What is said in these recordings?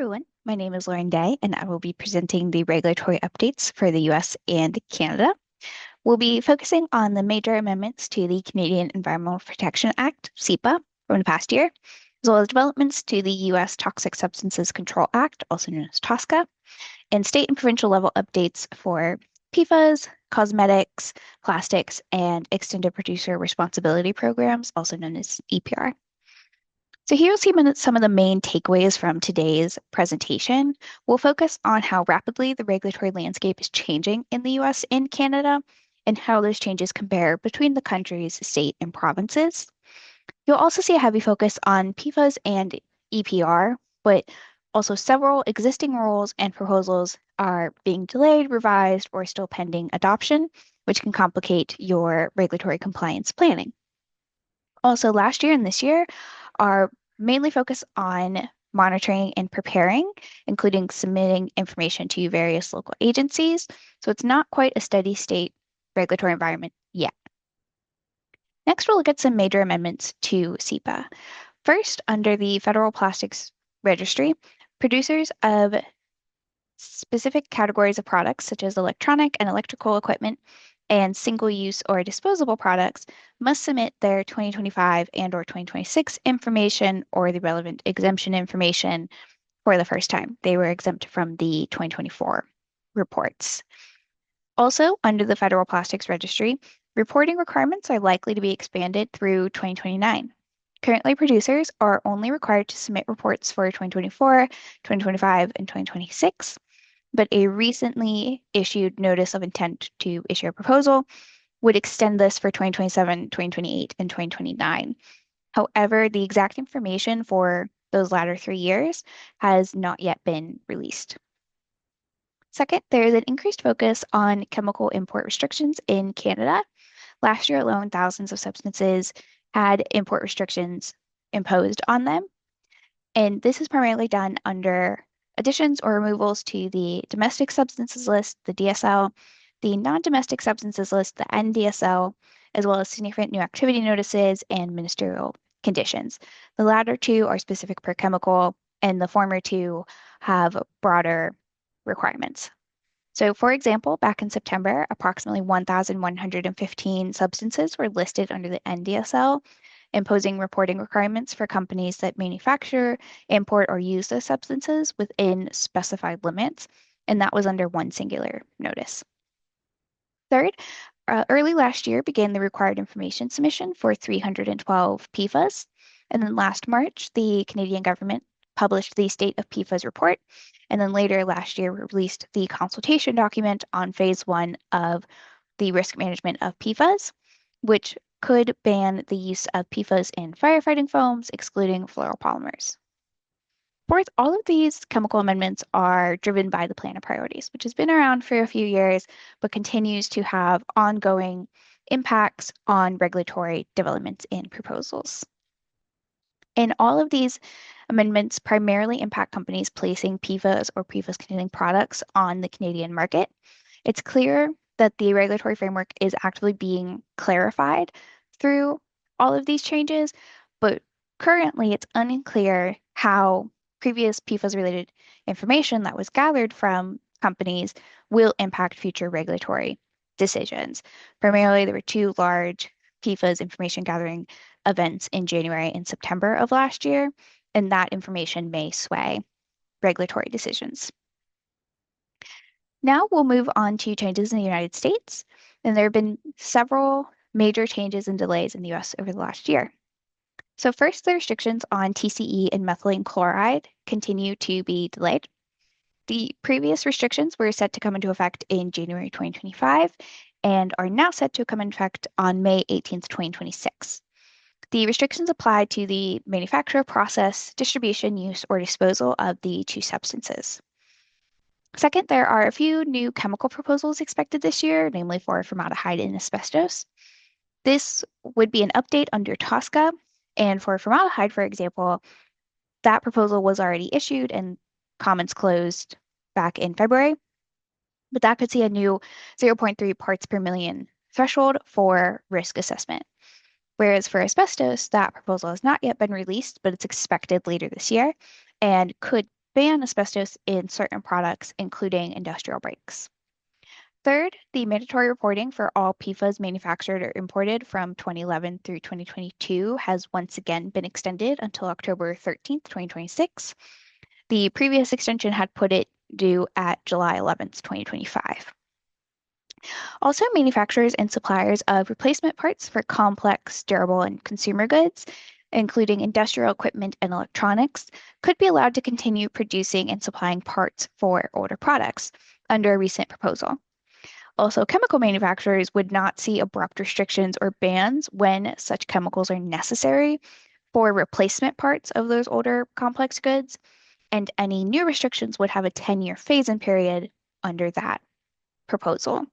everyone. My name is Lauren Day, and I will be presenting the regulatory updates for the US and Canada. We'll be focusing on the major amendments to the Canadian Environmental Protection Act, CEPA, from the past year, as well as developments to the US Toxic Substances Control Act, also known as TSCA, and state and provincial level updates for PFAS, cosmetics, plastics, and extended producer responsibility programs, also known as EPR. So here you'll see some of the main takeaways from today's presentation. We'll focus on how rapidly the regulatory landscape is changing in the US and Canada and how those changes compare between the countries, state, and provinces. You'll also see a heavy focus on PFAS and EPR, but also several existing rules and proposals are being delayed, revised, or still pending adoption, which can complicate your regulatory compliance planning. Also, last year and this year are mainly focused on monitoring and preparing, including submitting information to various local agencies. So it's not quite a steady state regulatory environment yet. Next, we'll look at some major amendments to CEPA. First, under the Federal Plastics Registry, producers of specific categories of products, such as electronic and electrical equipment, and single-use or disposable products must submit their 2025 and/or 2026 information or the relevant exemption information for the first time. They were exempt from the 2024 reports. Also, under the Federal Plastics Registry, reporting requirements are likely to be expanded through 2029. Currently, producers are only required to submit reports for 2024, 2025, and 2026. But a recently issued notice of intent to issue a proposal would extend this for 2027, 2028, and 2029. However, the exact information for those latter 3 years has not yet been released. Second, there is an increased focus on chemical import restrictions in Canada. Last year alone, thousands of substances had import restrictions imposed on them. And this is primarily done under additions or removals to the domestic substances list, the DSL, the non-domestic substances list, the NDSL, as well as significant new activity notices and ministerial conditions. The latter two are specific per chemical, and the former two have broader requirements. So, for example, back in September, approximately 1,115 substances were listed under the NDSL, imposing reporting requirements for companies that manufacture, import, or use those substances within specified limits, and that was under one singular notice. Third, early last year began the required information submission for 312 PFAS, and then last March, the Canadian government published the State of PFAS report, and then later last year released the consultation document on phase 1 of the risk management of PFAS, which could ban the use of PFAS in firefighting foams, excluding fluoropolymers. Fourth, all of these chemical amendments are driven by the Plan of Priorities, which has been around for a few years, but continues to have ongoing impacts on regulatory developments and proposals. And all of these amendments primarily impact companies placing PFAS or PFAS-containing products on the Canadian market. It's clear that the regulatory framework is actively being clarified through all of these changes, but currently it's unclear how previous PFAS-related information that was gathered from companies will impact future regulatory decisions. Primarily, there were 2 large PFAS information gathering events in January and September of last year, and that information may sway regulatory decisions. Now we'll move on to changes in the United States, and there have been several major changes and delays in the US over the last year. So first, the restrictions on TCE and methylene chloride continue to be delayed. The previous restrictions were set to come into effect in January 2025 and are now set to come into effect on May 18th, 2026. The restrictions apply to the manufacture, process, distribution, use, or disposal of the 2 substances. Second, there are a few new chemical proposals expected this year, namely for formaldehyde and asbestos. This would be an update under TSCA, and for formaldehyde, for example, that proposal was already issued and comments closed back in February, but that could see a new 0.3 parts per million threshold for risk assessment. Whereas for asbestos, that proposal has not yet been released, but it's expected later this year and could ban asbestos in certain products, including industrial brakes. Third, the mandatory reporting for all PFAS manufactured or imported from 2011 through 2022 has once again been extended until October 13th, 2026. The previous extension had put it due at July 11th, 2025. Also, manufacturers and suppliers of replacement parts for complex, durable, and consumer goods, including industrial equipment and electronics, could be allowed to continue producing and supplying parts for older products under a recent proposal. Also, chemical manufacturers would not see abrupt restrictions or bans when such chemicals are necessary for replacement parts of those older complex goods, and any new restrictions would have a 10-year phase-in period under that proposal.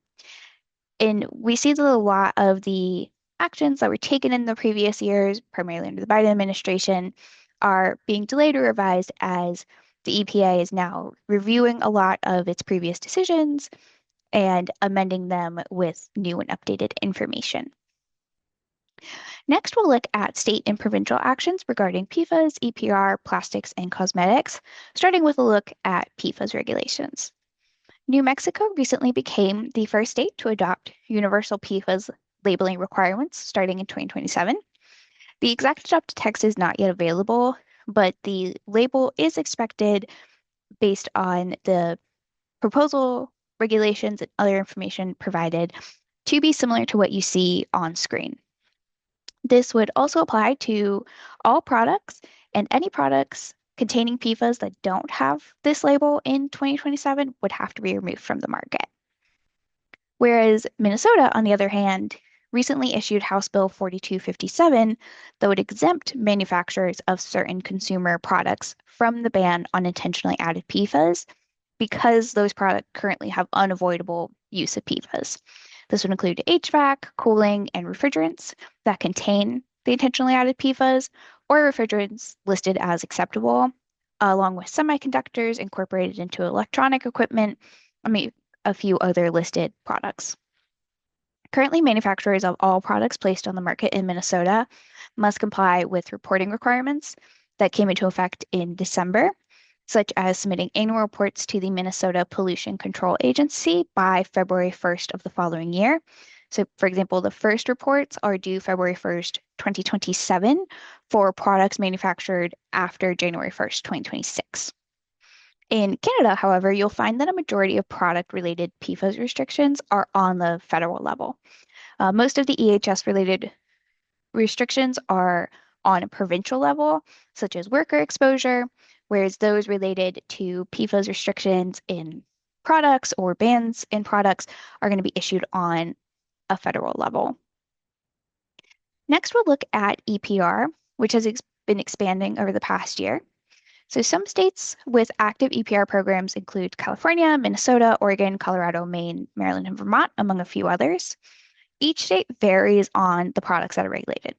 And we see that a lot of the actions that were taken in the previous years, primarily under the Biden administration, are being delayed or revised as the EPA is now reviewing a lot of its previous decisions and amending them with new and updated information. Next, we'll look at state and provincial actions regarding PFAS, EPR, plastics, and cosmetics, starting with a look at PFAS regulations. New Mexico recently became the first state to adopt universal PFAS labeling requirements starting in 2027. The exact adopted text is not yet available, but the label is expected based on the proposal, regulations, and other information provided to be similar to what you see on screen. This would also apply to all products, and any products containing PFAS that don't have this label in 2027 would have to be removed from the market. Whereas Minnesota, on the other hand, recently issued House Bill 4257 that would exempt manufacturers of certain consumer products from the ban on intentionally added PFAS because those products currently have unavoidable use of PFAS. This would include HVAC, cooling, and refrigerants that contain the intentionally added PFAS, or refrigerants listed as acceptable, along with semiconductors incorporated into electronic equipment, a few other listed products. Currently, manufacturers of all products placed on the market in Minnesota must comply with reporting requirements that came into effect in December, such as submitting annual reports to the Minnesota Pollution Control Agency by February 1st of the following year. So, for example, the first reports are due February 1st, 2027 for products manufactured after January 1st, 2026. In Canada, however, you'll find that a majority of product-related PFAS restrictions are on the federal level. Most of the EHS-related restrictions are on a provincial level, such as worker exposure, whereas those related to PFAS restrictions in products or bans in products are going to be issued on a federal level. Next, we'll look at EPR, which has been expanding over the past year. So some states with active EPR programs include California, Minnesota, Oregon, Colorado, Maine, Maryland, and Vermont, among a few others. Each state varies on the products that are regulated.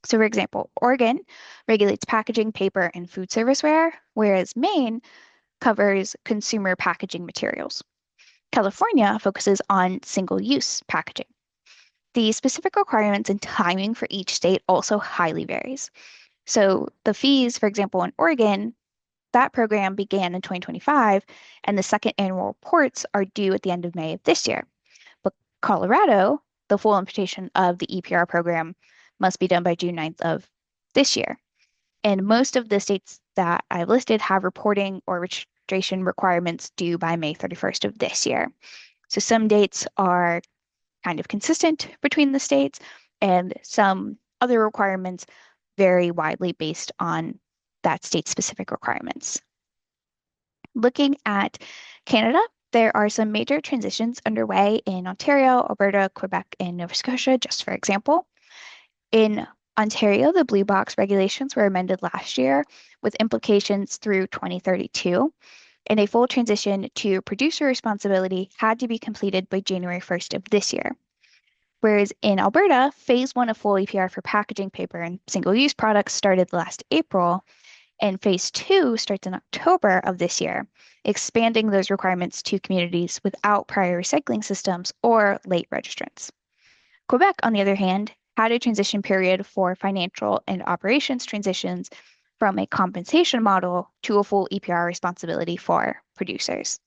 So, for example, Oregon regulates packaging, paper, and food serviceware, whereas Maine covers consumer packaging materials. California focuses on single-use packaging. The specific requirements and timing for each state also highly varies. So the fees, for example, in Oregon, that program began in 2025, and the second annual reports are due at the end of May of this year. But Colorado, the full implementation of the EPR program must be done by June 9th of this year. And most of the states that I've listed have reporting or registration requirements due by May 31st of this year. So some dates are kind of consistent between the states, and some other requirements vary widely based on that state-specific requirements. Looking at Canada, there are some major transitions underway in Ontario, Alberta, Quebec, and Nova Scotia, just for example. In Ontario, the blue box regulations were amended last year with implications through 2032, and a full transition to producer responsibility had to be completed by January 1st of this year. Whereas in Alberta, phase 1 of full EPR for packaging, paper, and single-use products started last April, and phase 2 starts in October of this year, expanding those requirements to communities without prior recycling systems or late registrants. Quebec, on the other hand, had a transition period for financial and operations transitions from a compensation model to a full EPR responsibility for producers.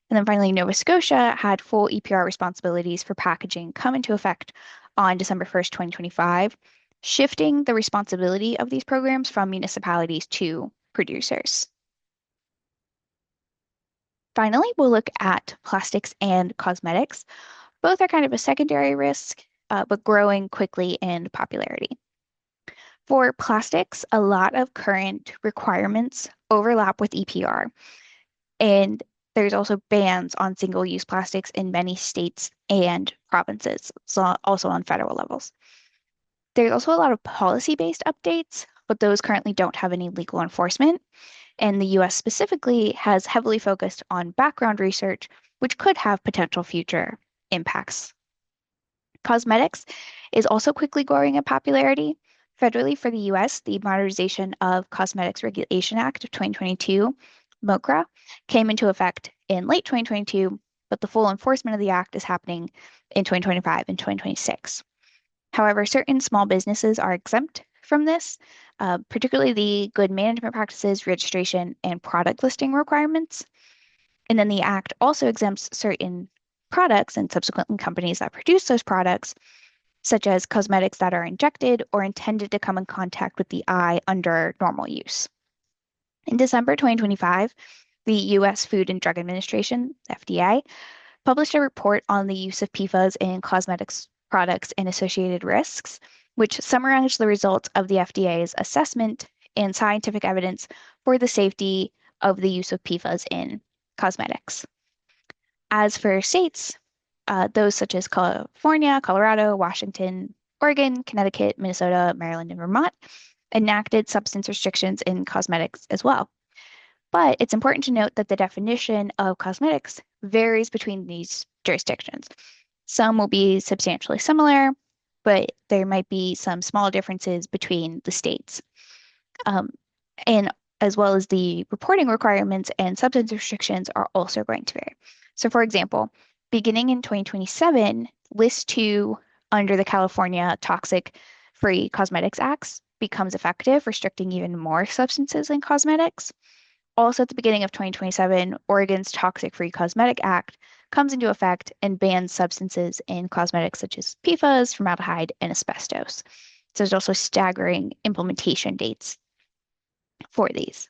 And then finally, Nova Scotia had full EPR responsibilities for packaging come into effect on December 1st, 2025, shifting the responsibility of these programs from municipalities to producers. Finally, we'll look at plastics and cosmetics. Both are kind of a secondary risk, but growing quickly in popularity. For plastics, a lot of current requirements overlap with EPR, and there's also bans on single-use plastics in many states and provinces, so also on federal levels. There's also a lot of policy-based updates, but those currently don't have any legal enforcement. And the US specifically has heavily focused on background research, which could have potential future impacts. Cosmetics is also quickly growing in popularity. Federally for the US, the Modernization of Cosmetics Regulation Act of 2022, MOCRA, came into effect in late 2022, but the full enforcement of the act is happening in 2025 and 2026. However, certain small businesses are exempt from this, particularly the good management practices, registration, and product listing requirements. And then the act also exempts certain products and subsequently companies that produce those products, such as cosmetics that are injected or intended to come in contact with the eye under normal use. In December 2025, the US Food and Drug Administration, FDA, published a report on the use of PFAS in cosmetics products and associated risks, which summarized the results of the FDA's assessment and scientific evidence for the safety of the use of PFAS in cosmetics. As for states, those such as California, Colorado, Washington, Oregon, Connecticut, Minnesota, Maryland, and Vermont enacted substance restrictions in cosmetics as well. But it's important to note that the definition of cosmetics varies between these jurisdictions. Some will be substantially similar, but there might be some small differences between the states. And as well as the reporting requirements and substance restrictions are also going to vary. So for example, beginning in 2027, List 2 under the California Toxic Free Cosmetics Acts becomes effective, restricting even more substances in cosmetics. Also at the beginning of 2027, Oregon's Toxic Free Cosmetic Act comes into effect and bans substances in cosmetics such as PFAS, formaldehyde, and asbestos. So there's also staggering implementation dates for these.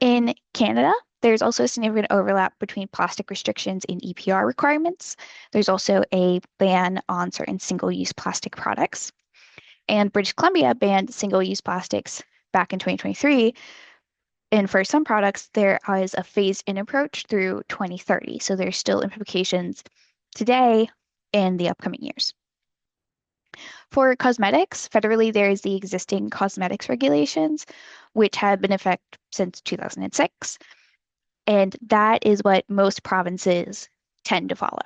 In Canada, there's also a significant overlap between plastic restrictions and EPR requirements. There's also a ban on certain single-use plastic products. And British Columbia banned single-use plastics back in 2023. And for some products, there is a phased-in approach through 2030. So there's still implications today and the upcoming years. For cosmetics, federally, there is the existing cosmetics regulations, which have been in effect since 2006. And that is what most provinces tend to follow.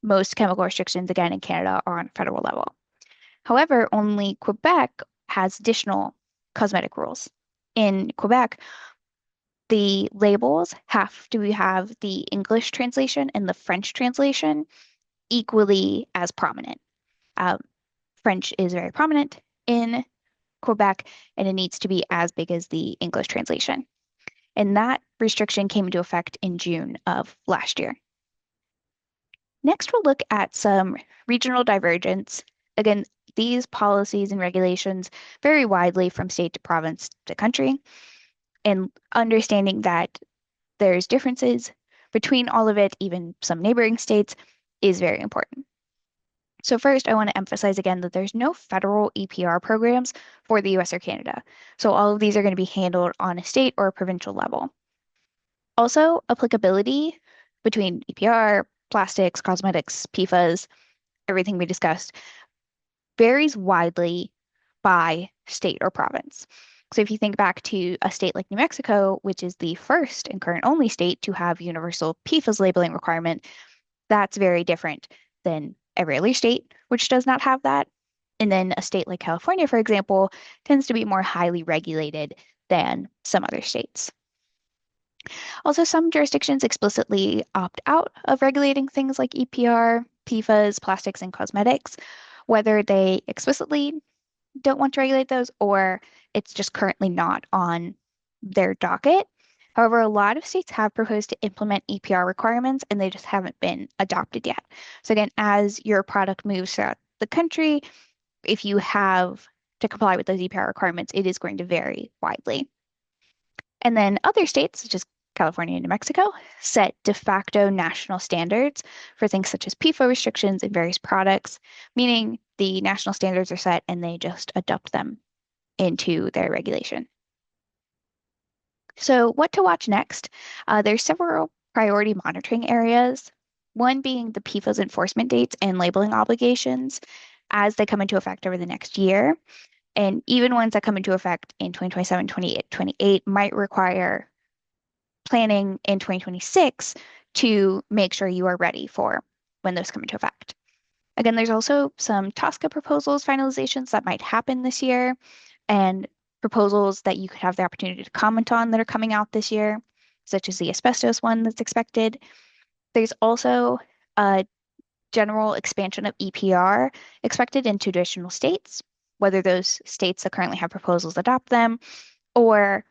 Most chemical restrictions, again, in Canada are on federal level. However, only Quebec has additional cosmetic rules. In Quebec, the labels have to have the English translation and the French translation equally as prominent. French is very prominent in Quebec, and it needs to be as big as the English translation. And that restriction came into effect in June of last year. Next, we'll look at some regional divergence. Again, these policies and regulations vary widely from state to province to country, and understanding that there's differences between all of it, even some neighboring states, is very important. So first, I want to emphasize again that there's no federal EPR programs for the US or Canada. So all of these are going to be handled on a state or a provincial level. Also, applicability between EPR, plastics, cosmetics, PFAS, everything we discussed, varies widely by state or province. So if you think back to a state like New Mexico, which is the first and current only state to have universal PFAS labeling requirement, that's very different than every other state, which does not have that. And then a state like California, for example, tends to be more highly regulated than some other states. Also, some jurisdictions explicitly opt out of regulating things like EPR, PFAS, plastics, and cosmetics, whether they explicitly don't want to regulate those or It's just currently not on their docket. However, a lot of states have proposed to implement EPR requirements and they just haven't been adopted yet. So again, as your product moves throughout the country, if you have to comply with those EPR requirements, it is going to vary widely. And then other states, such as California and New Mexico, set de facto national standards for things such as PFAS restrictions in various products, meaning the national standards are set and they just adopt them into their regulation. So, what to watch next? There's several priority monitoring areas, one being the PFAS enforcement dates and labeling obligations as they come into effect over the next year. And even ones that come into effect in 2027, 28 might require planning in 2026 to make sure you are ready for when those come into effect. Again, there's also some TSCA proposals finalizations that might happen this year and proposals that you could have the opportunity to comment on that are coming out this year, such as the asbestos one that's expected. There's also a general expansion of EPR expected in traditional states, whether those states that currently have proposals adopt them or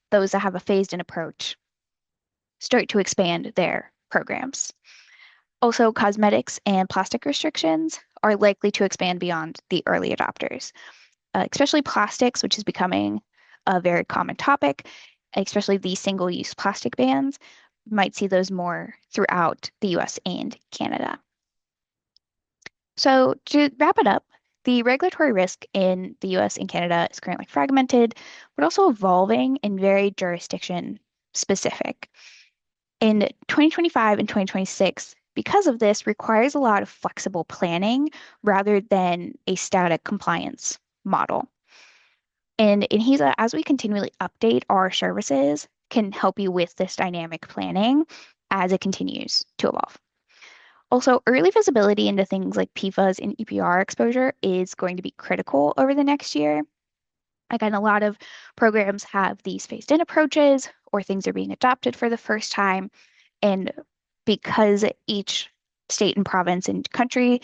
those that have a phased in approach start to expand their programs. Also, cosmetics and plastic restrictions are likely to expand beyond the early adopters, especially plastics, which is becoming a very common topic, especially the single-use plastic bans. Might see those more throughout the US and Canada. So, to wrap it up, the regulatory risk in the US and Canada is currently fragmented, but also evolving and very jurisdiction specific. In 2025 and 2026, because of this, requires a lot of flexible planning rather than a static compliance model. And Enhesa, as we continually update our services, can help you with this dynamic planning as it continues to evolve. Also, early visibility into things like PFAS and EPR exposure is going to be critical over the next year. Again, a lot of programs have these phased in approaches or things are being adopted for the first time. And because each state and province and country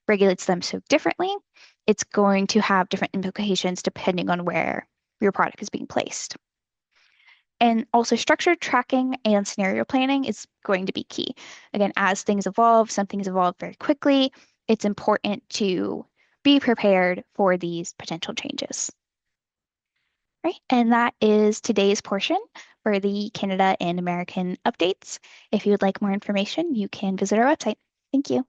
regulates them so differently, it's going to have different implications depending on where your product is being placed. And also structured tracking and scenario planning is going to be key. Again, as things evolve, some things evolve very quickly. It's important to be prepared for these potential changes. Right, and that is today's portion for the Canada and American updates. If you would like more information, you can visit our website. Thank you.